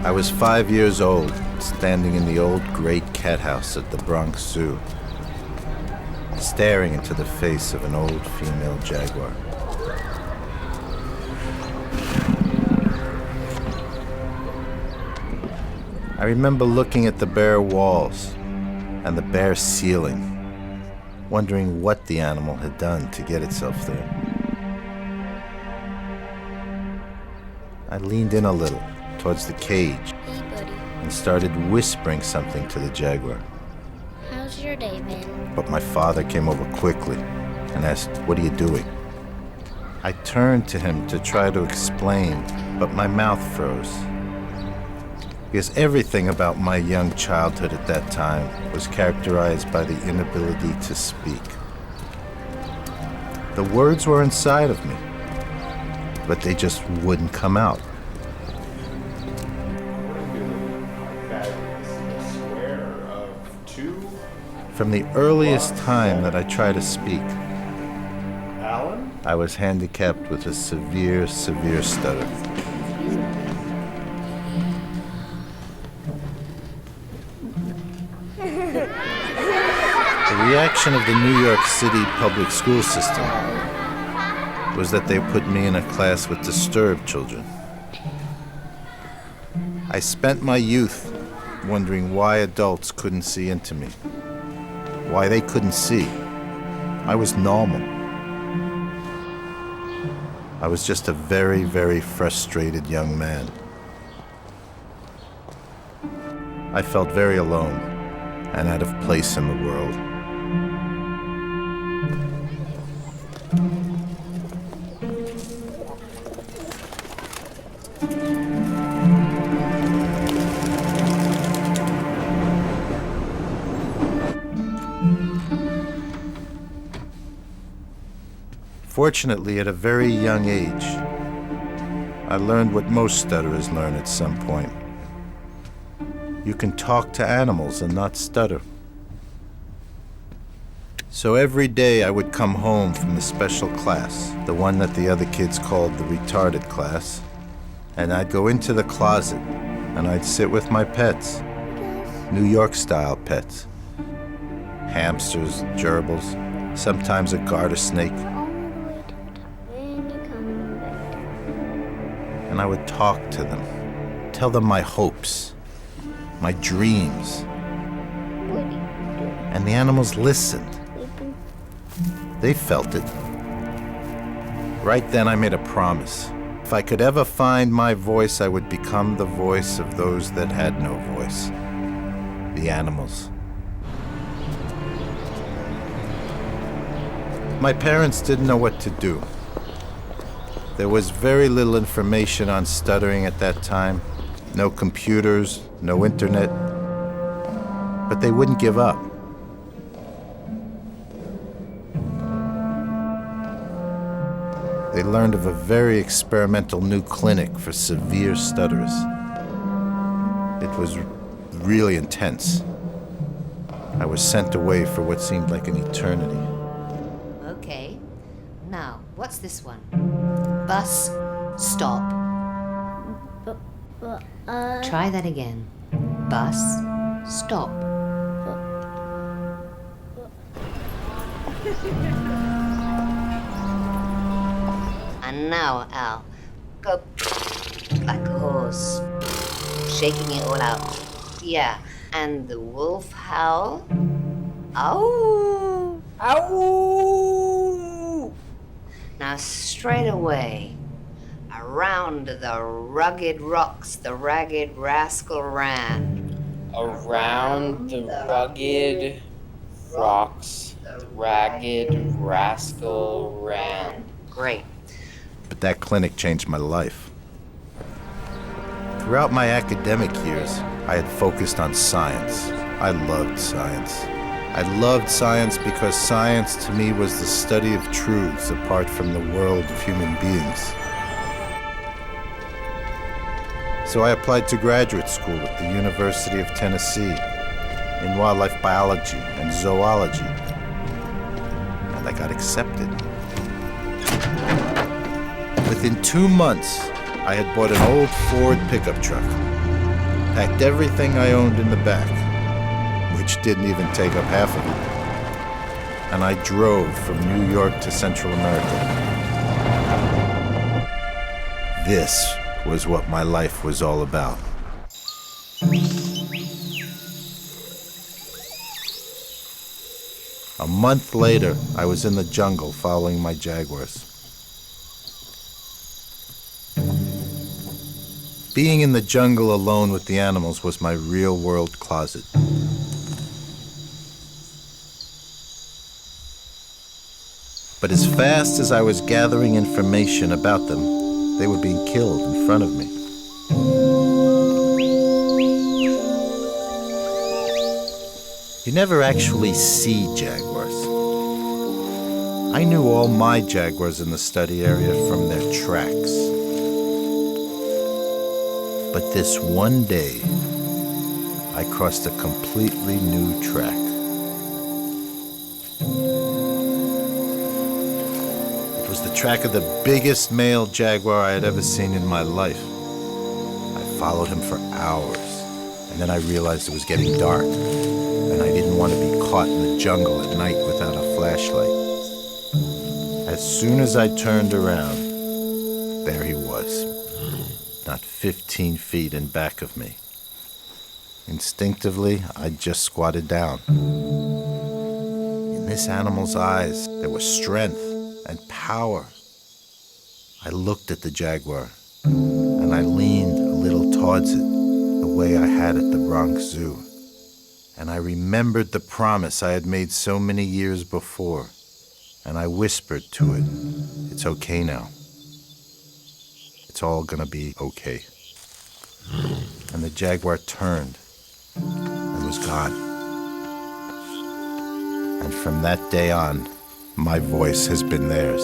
I was 5 years old, standing in the old great cat house at the Bronx Zoo, staring into the face of an old female jaguar. I remember looking at the bare walls and the bare ceiling, wondering what the animal had done to get itself there. I leaned in a little towards the cage and started whispering something to the jaguar. How's your day been? But my father came over quickly and asked, "What are you doing?" I turned to him to try to explain, but my mouth froze. Because everything about my young childhood at that time was characterized by the inability to speak. The words were inside of me, but they just wouldn't come out. From the earliest time that I tried to speak, I was handicapped with a severe stutter. The reaction of the New York City public school system was that they put me in a class with disturbed children. I spent my youth wondering why adults couldn't see into me, why they couldn't see. I was normal. I was just a very frustrated young man. I felt very alone and out of place in the world. Fortunately, at a very young age, I learned what most stutterers learn at some point. You can talk to animals and not stutter. So every day I would come home from the special class, the one that the other kids called the retarded class, and I'd go into the closet and I'd sit with my pets, New York-style pets. Hamsters, gerbils, sometimes a garter snake. And I would talk to them, tell them my hopes, my dreams. And the animals listened. They felt it. Right then I made a promise. If I could ever find my voice, I would become the voice of those that had no voice, the animals. My parents didn't know what to do. There was very little information on stuttering at that time. No computers, no internet. But they wouldn't give up. They learned of a very experimental new clinic for severe stutterers. It was really intense. I was sent away for what seemed like an eternity. Okay. Now, what's this one? Bus, stop. Try that again. Bus, stop. And now, Al, go like a horse, shaking it all out. Yeah, and the wolf howl. Ow! Ow! Now straight away, around the rugged rocks, the ragged rascal ran. Around the rugged rocks, the ragged rascal ran. Great. But that clinic changed my life. Throughout my academic years, I had focused on science. I loved science. I loved science because science to me was the study of truths apart from the world of human beings. So I applied to graduate school at the University of Tennessee in wildlife biology and zoology. And I got accepted. Within 2 months, I had bought an old Ford pickup truck. packed everything I owned in the back, which didn't even take up half of it, and I drove from New York to Central America. This was what my life was all about. A month later, I was in the jungle following my jaguars. Being in the jungle alone with the animals was my real-world closet. But as fast as I was gathering information about them, they were being killed in front of me. You never actually see jaguars. I knew all my jaguars in the study area from their tracks. But this one day, I crossed a completely new track. It was the track of the biggest male jaguar I had ever seen in my life. I followed him for hours, and then I realized it was getting dark, and I didn't want to be caught in the jungle at night without a flashlight. As soon as I turned around, there he was, not 15 feet in back of me. Instinctively, I just squatted down. In this animal's eyes, there was strength and power. I looked at the jaguar, and I leaned a little towards it, the way I had at the Bronx Zoo. And I remembered the promise I had made so many years before, and I whispered to it, "It's okay now. It's all gonna be okay." And the jaguar turned and was gone. And from that day on, my voice has been theirs.